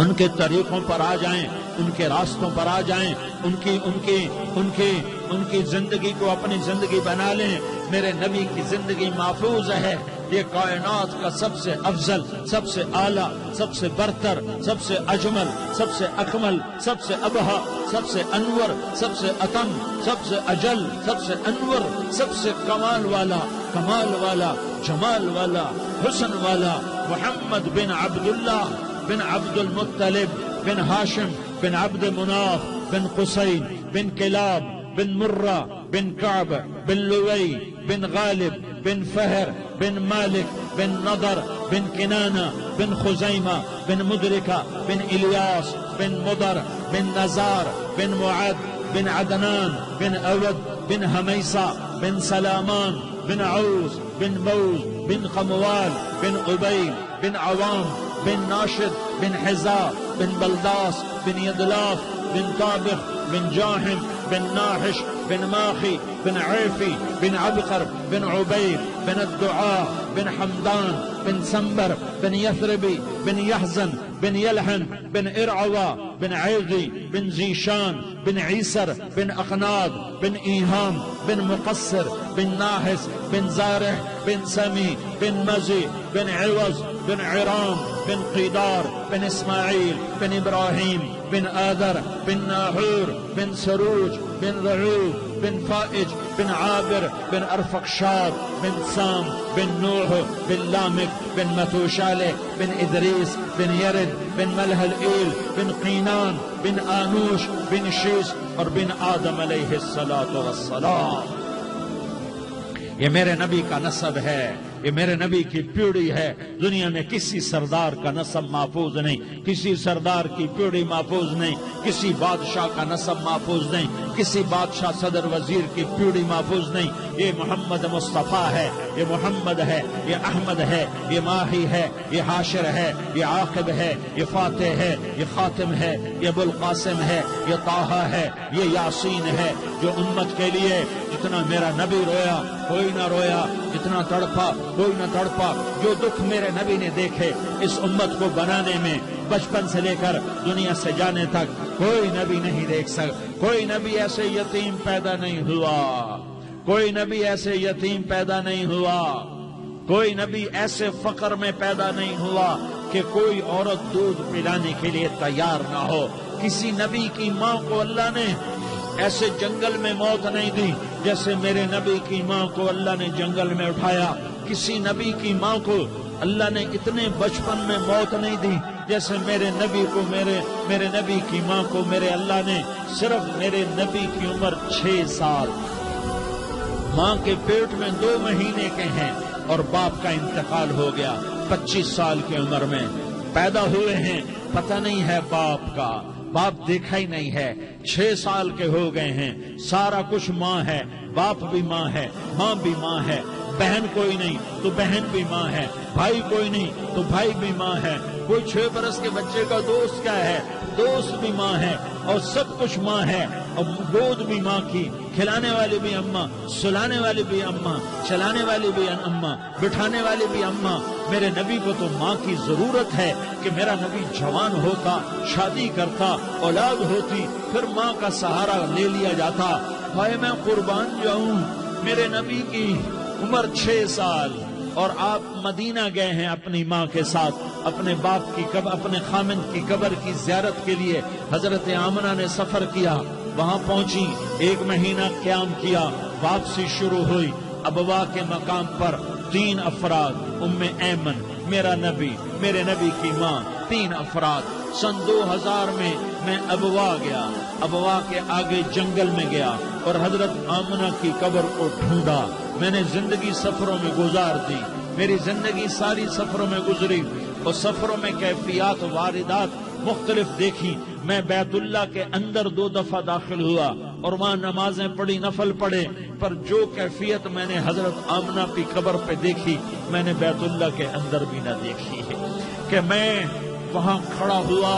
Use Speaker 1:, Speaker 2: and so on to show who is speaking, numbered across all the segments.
Speaker 1: ان کے طریقوں پر آ جائیں، ان کے راستوں پر آ جائیں، ان کی زندگی کو اپنی زندگی بنا لیں۔ میرے نبی کی زندگی محفوظ ہے۔ یہ کائنات کا سب سے افضل، سب سے اعلیٰ، سب سے برتر، سب سے اجمل، سب سے اکمل، سب سے ابہا، سب سے انور، سب سے اتم، سب سے اجل، سب سے انور، سب سے کمال والا، جمال والا، حسن والا محمد بن عبداللہ بن عبد المطلب بن ہاشم بن عبد مناف بن قصی بن کلاب بن مرہ بن کعب بن لوی بن غالب بن فہر بن مالک بن نضر بن کنانہ بن خزیمہ بن مدرکہ بن الیاس بن مضر بن نزار بن معد بن عدنان بن اود بن حمیسہ بن سلامان بن عوس بن موز بن قموال بن عبیل بن عوام بن ناشد بن حزا بن بلداس بن یدلاف بن طابخ بن جاحم بن ناحش بن ماخی بن عیفی بن عبقر بن عبید بن الدعاء بن حمدان بن سنبر بن یثربی بن یحزن بن یلحن بن ارعوا بن عیغی بن زیشان بن عیسر بن اقناد بن ایہام بن مقصر بن ناحس بن زارح بن سمی بن مزی بن عوض بن عرام بن قیدار بن اسماعیل بن ابراہیم بن آذر بن ناحور بن سروج بن رعوب بن فائج بن عابر بن ارفقشاد بن سام بن نوح بن لامک بن متوشالح بن ادریس بن یرد بن ملح الایل بن قینان بن آنوش بن شیس اور بن آدم علیہ السلام۔ یہ میرے نبی کا نسب ہے، یہ میرے نبی کی پیڑھی ہے۔ دنیا میں کسی سردار کا نسب محفوظ نہیں، کسی سردار کی پیڑھی محفوظ نہیں، کسی بادشاہ کا نسب محفوظ نہیں، کسی بادشاہ صدر وزیر کی پیڑھی محفوظ نہیں۔ یہ محمد مصطفیٰ ہے، یہ محمد ہے، یہ احمد ہے، یہ ماہی ہے، یہ حاشر ہے، یہ عاقب ہے، یہ فاتح ہے، یہ خاتم ہے، یہ ابو القاسم ہے، یہ طٰہٰ ہے، یہ یاسین ہے۔ جو امت کے لیے جتنا میرا نبی رویا کوئی نہ رویا، جتنا تڑپا کوئی نہ تڑپا، جو دکھ میرے نبی نے دیکھے اس امت کو بنانے میں، بچپن سے لے کر دنیا سے جانے تک کوئی نبی نہیں دیکھ سکتا۔ کوئی نبی ایسے یتیم پیدا نہیں ہوا، کوئی نبی ایسے یتیم پیدا نہیں ہوا، کوئی نبی ایسے فقر میں پیدا نہیں ہوا کہ کوئی عورت دودھ پلانے کے لیے تیار نہ ہو۔ کسی نبی کی ماں کو اللہ نے ایسے جنگل میں موت نہیں دی جیسے میرے نبی کی ماں کو اللہ نے جنگل میں اٹھایا۔ کسی نبی کی ماں کو اللہ نے اتنے بچپن میں موت نہیں دی جیسے میرے نبی کو میرے نبی کی ماں کو میرے اللہ نے صرف میرے نبی کی عمر 6 سال، ماں کے پیٹ میں 2 مہینے کے ہیں اور باپ کا انتقال ہو گیا 25 سال کی عمر میں پیدا ہوئے ہیں، پتہ نہیں ہے باپ کا، باپ دیکھا ہی نہیں ہے، 6 سال کے ہو گئے ہیں، سارا کچھ ماں ہے، باپ بھی ماں ہے، ماں بھی ماں ہے، بہن کوئی نہیں تو بہن بھی ماں ہے، بھائی کوئی نہیں تو بھائی بھی ماں ہے، کوئی 6 برس کے بچے کا دوست کیا ہے، دوست بھی ماں ہے، اور سب کچھ ماں ہے، اور گود بھی ماں کی، کھلانے والی بھی اماں، سلانے والی بھی اماں، چلانے والی بھی اماں، بٹھانے والی بھی اماں۔ میرے نبی کو تو ماں کی ضرورت ہے کہ میرا نبی جوان ہوتا، شادی کرتا، اولاد ہوتی، پھر ماں کا سہارا لے لیا جاتا۔ بھائی میں قربان جاؤں، میرے نبی کی عمر 6 سال اور آپ مدینہ گئے ہیں اپنی ماں کے ساتھ، اپنے باپ کی اپنے خامند کی قبر کی زیارت کے لیے حضرت آمنہ نے سفر کیا، وہاں پہنچی، 1 مہینہ قیام کیا، واپسی شروع ہوئی۔ ابوا کے مقام پر 3 افراد، ام ایمن، میرا نبی، میرے نبی کی ماں، 3 افراد۔ سن 2000 میں ابوا گیا، ابوا کے آگے جنگل میں گیا اور حضرت آمنہ کی قبر کو ڈھونڈا۔ میں نے زندگی سفروں میں گزار دی، میری زندگی ساری سفروں میں گزری، اور سفروں میں کیفیات واردات مختلف دیکھی۔ میں بیت اللہ کے اندر 2 دفعہ داخل ہوا اور وہاں نمازیں پڑھی، نفل پڑھے، پر جو کیفیت میں نے حضرت آمنہ کی قبر پہ دیکھی میں نے بیت اللہ کے اندر بھی نہ دیکھی ہے۔ کہ میں وہاں کھڑا ہوا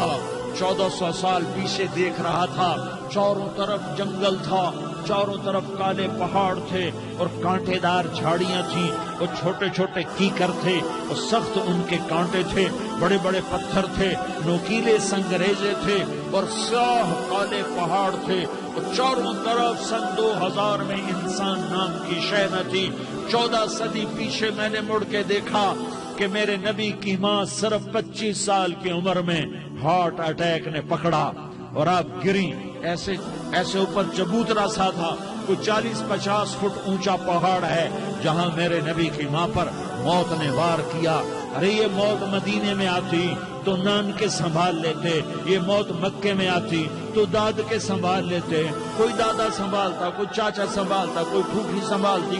Speaker 1: 1400 سال پیچھے دیکھ رہا تھا، چاروں طرف جنگل تھا، چاروں طرف کالے پہاڑ تھے اور کانٹے دار جھاڑیاں تھیں، اور چھوٹے چھوٹے کیکر تھے اور سخت ان کے کانٹے تھے، بڑے بڑے پتھر تھے، نوکیلے سنگریزے تھے اور سیاہ کالے پہاڑ تھے، اور چاروں طرف سن 2000 میں انسان نام کی شے نہ تھی۔ 14 صدی پیچھے میں نے مڑ کے دیکھا کہ میرے نبی کی ماں صرف 25 سال کی عمر میں ہارٹ اٹیک نے پکڑا اور آپ گری، ایسے اوپر چبوترا سا تھا، کوئی 40-50 فٹ اونچا پہاڑ ہے جہاں میرے نبی کی ماں پر موت نے وار کیا۔ ارے یہ موت مدینے میں آتی تو نان کے سنبھال لیتے، یہ موت مکے میں آتی تو داد کے سنبھال لیتے، کوئی دادا سنبھالتا، کوئی چاچا سنبھالتا، کوئی پھوپھی سنبھالتی،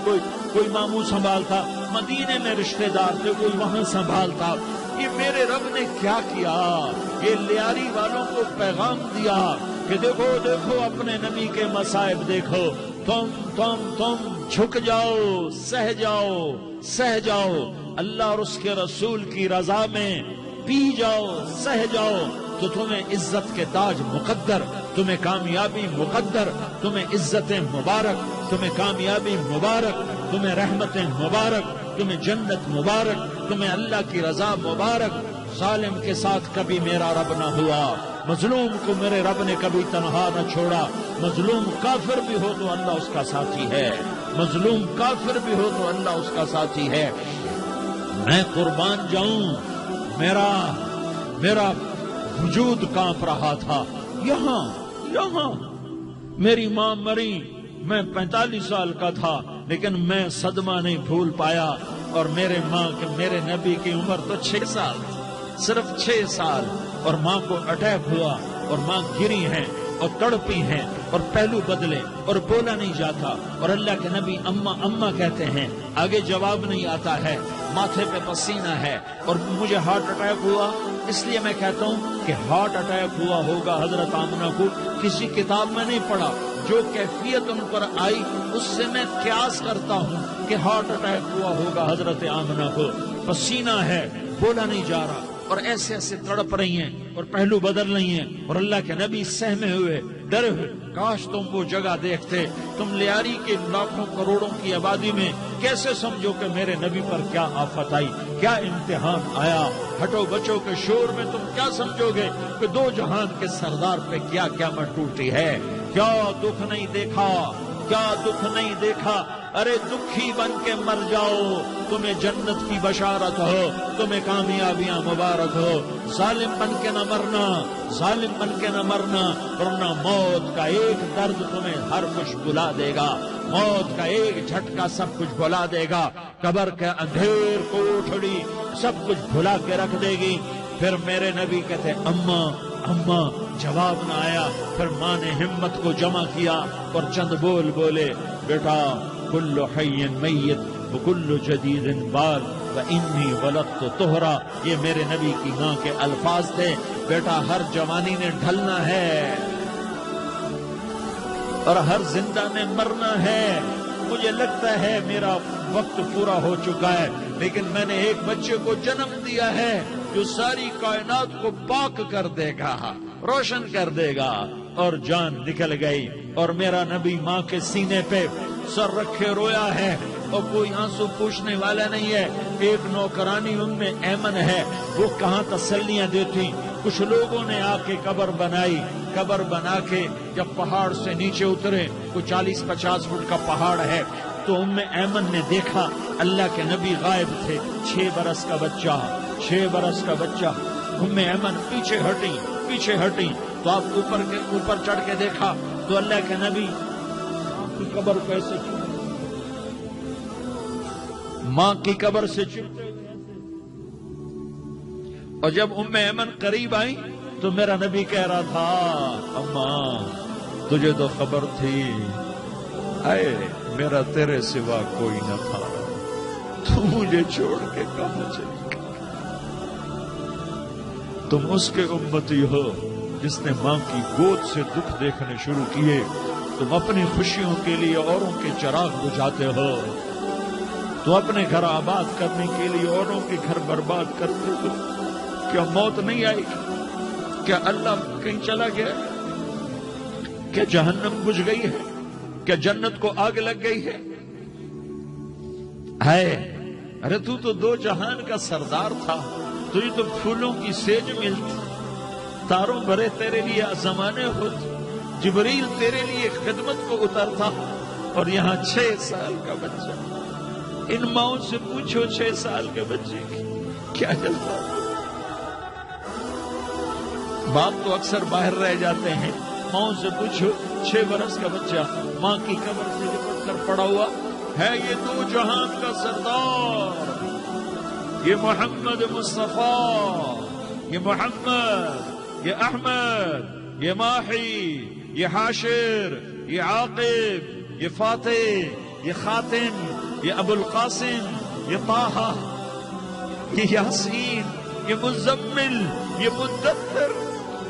Speaker 1: کوئی ماموں سنبھالتا، مدینے میں رشتہ دار تھے، کوئی وہاں سنبھالتا۔ یہ میرے رب نے کیا کیا؟ یہ لیاری والوں کو پیغام دیا کہ دیکھو دیکھو اپنے نبی کے مصائب دیکھو، تم جھک جاؤ، سہ جاؤ، اللہ اور اس کے رسول کی رضا میں پی جاؤ، سہ جاؤ، تو تمہیں عزت کے تاج مقدر، تمہیں کامیابی مقدر، تمہیں عزتیں مبارک، تمہیں کامیابی مبارک، تمہیں رحمتیں مبارک، تمہیں جنت مبارک، تمہیں اللہ کی رضا مبارک۔ ظالم کے ساتھ کبھی میرا رب نہ ہوا، مظلوم کو میرے رب نے کبھی تنہا نہ چھوڑا۔ مظلوم کافر بھی ہو تو اللہ اس کا ساتھی ہے، مظلوم کافر بھی ہو تو اللہ اس کا ساتھی ہے۔ میں قربان جاؤں، میرا وجود کانپ رہا تھا۔ یہاں میری ماں مری، میں 45 سال کا تھا، لیکن میں صدمہ نہیں بھول پایا، اور میرے نبی کی عمر تو 6 سال، صرف 6 سال، اور ماں کو اٹیک ہوا اور ماں گری ہیں اور تڑپی ہیں اور پہلو بدلے اور بولا نہیں جاتا، اور اللہ کے نبی اماں کہتے ہیں، آگے جواب نہیں آتا ہے، ماتھے پہ پسینہ ہے، اور مجھے ہارٹ اٹیک ہوا۔ اس لیے میں کہتا ہوں کہ ہارٹ اٹیک ہوا ہوگا حضرت آمنہ کو، کسی کتاب میں نہیں پڑھا، جو کیفیت ان پر آئی اس سے میں قیاس کرتا ہوں کہ ہارٹ اٹیک ہوا ہوگا حضرت آمنہ کو۔ پسینہ ہے، بولا نہیں جا رہا، اور ایسے تڑپ رہی ہیں اور پہلو بدل رہی ہیں، اور اللہ کے نبی سہمے ہوئے، ڈرے ہوئے۔ کاش تم وہ جگہ دیکھتے، تم لیاری کے لاکھوں کروڑوں کی آبادی میں کیسے سمجھو کہ میرے نبی پر کیا آفت آئی، کیا امتحان آیا۔ ہٹو بچوں کے شور میں تم کیا سمجھو گے کہ 2 جہان کے سردار پہ کیا قیامت ٹوٹی ہے۔ کیا دکھ نہیں دیکھا، کیا دکھ نہیں دیکھا۔ ارے دکھی بن کے مر جاؤ، تمہیں جنت کی بشارت ہو، تمہیں کامیابیاں مبارک ہو۔ ظالم بن کے نہ مرنا، ظالم بن کے نہ مرنا، ورنہ موت کا ایک درد تمہیں ہر کچھ بھلا دے گا، موت کا ایک جھٹکا سب کچھ بھلا دے گا، قبر کے اندھیر کوٹھڑی سب کچھ بھلا کے رکھ دے گی۔ پھر میرے نبی کہتے اماں، جواب نہ آیا۔ پھر ماں نے ہمت کو جمع کیا اور چند بول بولے، بیٹا کل حی میت وکل جدید بال وانی ولدت طہرا۔ یہ میرے نبی کی ماں کے الفاظ تھے، بیٹا ہر جوانی نے ڈھلنا ہے اور ہر زندہ نے مرنا ہے۔ مجھے لگتا ہے میرا وقت پورا ہو چکا ہے، لیکن میں نے ایک بچے کو جنم دیا ہے جو ساری کائنات کو پاک کر دے گا، روشن کر دے گا۔ اور جان نکل گئی، اور میرا نبی ماں کے سینے پہ سر رکھے رویا ہے، اور کوئی آنسو پوچھنے والا نہیں ہے۔ ایک نوکرانی ان میں ایمن ہے، وہ کہاں تسلیاں دیتی۔ کچھ لوگوں نے آ کے قبر بنائی، قبر بنا کے جب پہاڑ سے نیچے اترے، کوئی 40-50 فٹ کا پہاڑ ہے، تو ایمن نے دیکھا اللہ کے نبی غائب تھے، 6 برس کا بچہ، 6 برس کا بچہ۔ ایمن پیچھے ہٹی تو آپ اوپر چڑھ کے دیکھا تو اللہ کے نبی کی قبر کیسے ماں کی قبر سے چپتے، اور جب ایمن قریب آئی تو میرا نبی کہہ رہا تھا، اماں تجھے تو خبر تھی، اے میرا تیرے سوا کوئی نہ تھا، تو مجھے چھوڑ کے کہاں چلی گئی؟ تم اس کے امتی ہو جس نے ماں کی گود سے دکھ دیکھنے شروع کیے، تم اپنی خوشیوں کے لیے اوروں کے چراغ بجھاتے ہو، تو اپنے گھر آباد کرنے کے لیے اوروں کے گھر برباد کرتے ہو۔ کیا موت نہیں آئے گی؟ کیا اللہ کہیں چلا گیا؟ کیا جہنم بجھ گئی ہے؟ کیا جنت کو آگ لگ گئی ہے؟ ارے تو دو جہان کا سردار تھا، تجھے تو پھولوں کی سیج ملتی، تاروں بھرے تیرے لیے زمانے ہوتے، جبریل تیرے لیے خدمت کو اترتا، اور یہاں 6 سال کا بچہ۔ ان ماؤں سے پوچھو 6 سال کے بچے کی کیا جلتا۔ باپ تو اکثر باہر رہ جاتے ہیں، ماؤں سے پوچھو 6 برس کا بچہ ماں کی قبر سے لپٹ کر پڑا ہوا ہے۔ یہ دو جہان کا سردار، یہ محمد مصطفیٰ، یہ محمد، یہ احمد، یہ ماہی، یہ حاشر، یہ عاقب، یہ فاتح، یہ خاتم، یہ ابو القاسم، یہ طٰہٰ، یہ یاسین، یہ مزمل، یہ مدثر،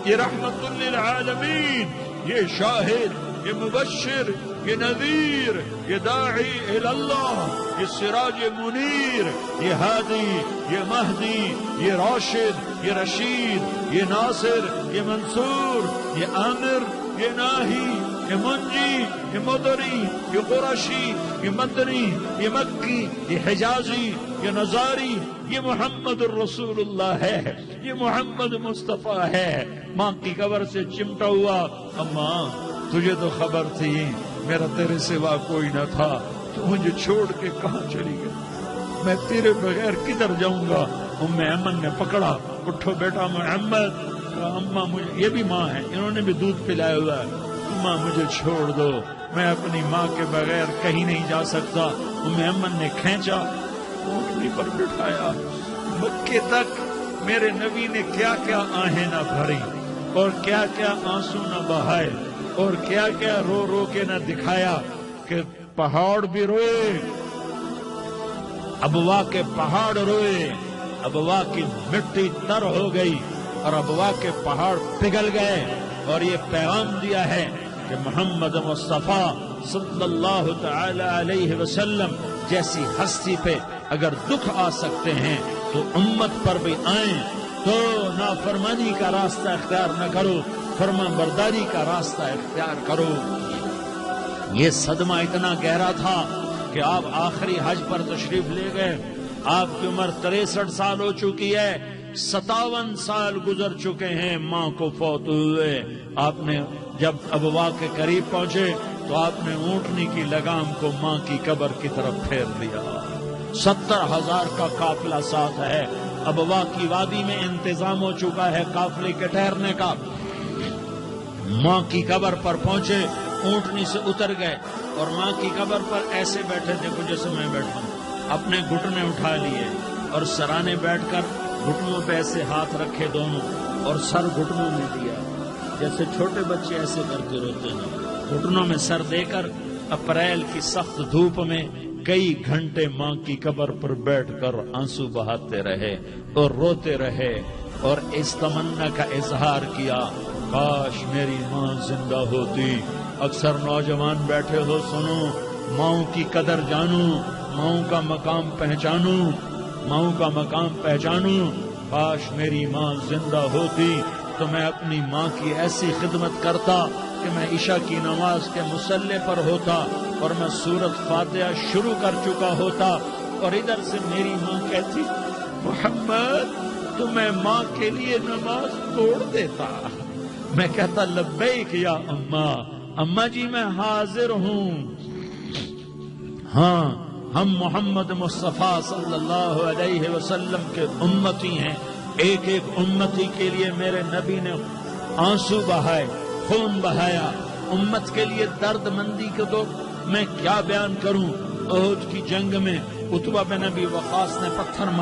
Speaker 1: یہ رحمت للعالمین، یہ شاہد، یہ مبشر، یہ نذیر، یہ داعی اللہ، یہ سراج منیر، یہ ہادی، یہ مہدی، یہ راشد، یہ رشید، یہ ناصر، یہ منصور، یہ عامر، یہ ناہی، یہ منجی، یہ مدری، یہ قرشی، یہ مدنی، یہ مکی، یہ حجازی، یہ نظاری، یہ محمد الرسول اللہ ہے، یہ محمد مصطفیٰ ہے۔ ماں کی قبر سے چمٹا ہوا، اماں تجھے تو خبر تھی میرا تیرے سوا کوئی نہ تھا، تو مجھے چھوڑ کے کہاں چلی گئی؟ میں تیرے بغیر کدھر جاؤں گا؟ ام ایمن نے پکڑا، اٹھو بیٹا محمد۔ اماں مجھے، یہ بھی ماں ہے، انہوں نے بھی دودھ پلایا ہوا ہے، اماں مجھے چھوڑ دو، میں اپنی ماں کے بغیر کہیں نہیں جا سکتا۔ ام ایمن نے کھینچا، اونٹنی پر بٹھایا، مکے تک میرے نبی نے کیا کیا آہیں نہ بھری، اور کیا کیا آنسو نہ بہائے، اور کیا کیا رو رو کے نہ دکھایا کہ پہاڑ بھی روئے، ابوا کے پہاڑ روئے، ابوا کی مٹی تر ہو گئی اور ابوا کے پہاڑ پگھل گئے، اور یہ پیغام دیا ہے کہ محمد مصطفیٰ صلی اللہ تعالی علیہ وسلم جیسی ہستی پہ اگر دکھ آ سکتے ہیں تو امت پر بھی آئیں، تو نافرمانی کا راستہ اختیار نہ کرو، فرما برداری کا راستہ اختیار کرو۔ یہ صدمہ اتنا گہرا تھا کہ آپ آخری حج پر تشریف لے گئے، آپ کی عمر 63 سال ہو چکی ہے، 57 سال گزر چکے ہیں ماں کو فوت ہوئے۔ آپ نے جب ابوا کے قریب پہنچے تو آپ نے اونٹنی کی لگام کو ماں کی قبر کی طرف پھیر دیا۔ 70,000 کا قافلہ ساتھ ہے، ابوا کی وادی میں انتظام ہو چکا ہے قافلے کے ٹھہرنے کا۔ ماں کی قبر پر پہنچے، اونٹنی سے اتر گئے اور ماں کی قبر پر ایسے بیٹھے دیکھو جیسے میں بیٹھا ہوں، اپنے گھٹنے اٹھا لیے اور سرانے بیٹھ کر گھٹنوں پہ ایسے ہاتھ رکھے دونوں اور سر گھٹنوں میں دیا، جیسے چھوٹے بچے ایسے کر کے روتے ہیں، گھٹنوں میں سر دے کر اپریل کی سخت دھوپ میں کئی گھنٹے ماں کی قبر پر بیٹھ کر آنسو بہاتے رہے اور روتے رہے اور اس تمنا کا اظہار کیا، کاش میری ماں زندہ ہوتی۔ اکثر نوجوان بیٹھے ہو، سنو، ماؤں کی قدر جانو، ماؤں کا مقام پہچانو، ماؤں کا مقام پہچانو۔ کاش میری ماں زندہ ہوتی تو میں اپنی ماں کی ایسی خدمت کرتا کہ میں عشاء کی نماز کے مصلی پر ہوتا اور میں سورۃ فاتحہ شروع کر چکا ہوتا، اور ادھر سے میری ماں کہتی محمد تو میں ماں کے لیے نماز توڑ دیتا، میں کہتا لبیک یا اماں، اماں جی میں حاضر ہوں۔ ہاں، ہم محمد مصطفیٰ صلی اللہ علیہ وسلم کے امتی ہیں، ایک ایک امتی کے لیے میرے نبی نے آنسو بہائے، خون بہایا، امت کے لیے درد مندی کو تو میں کیا بیان کروں۔ احد کی جنگ میں عتبہ بن ابی وقاص نے پتھر مارا۔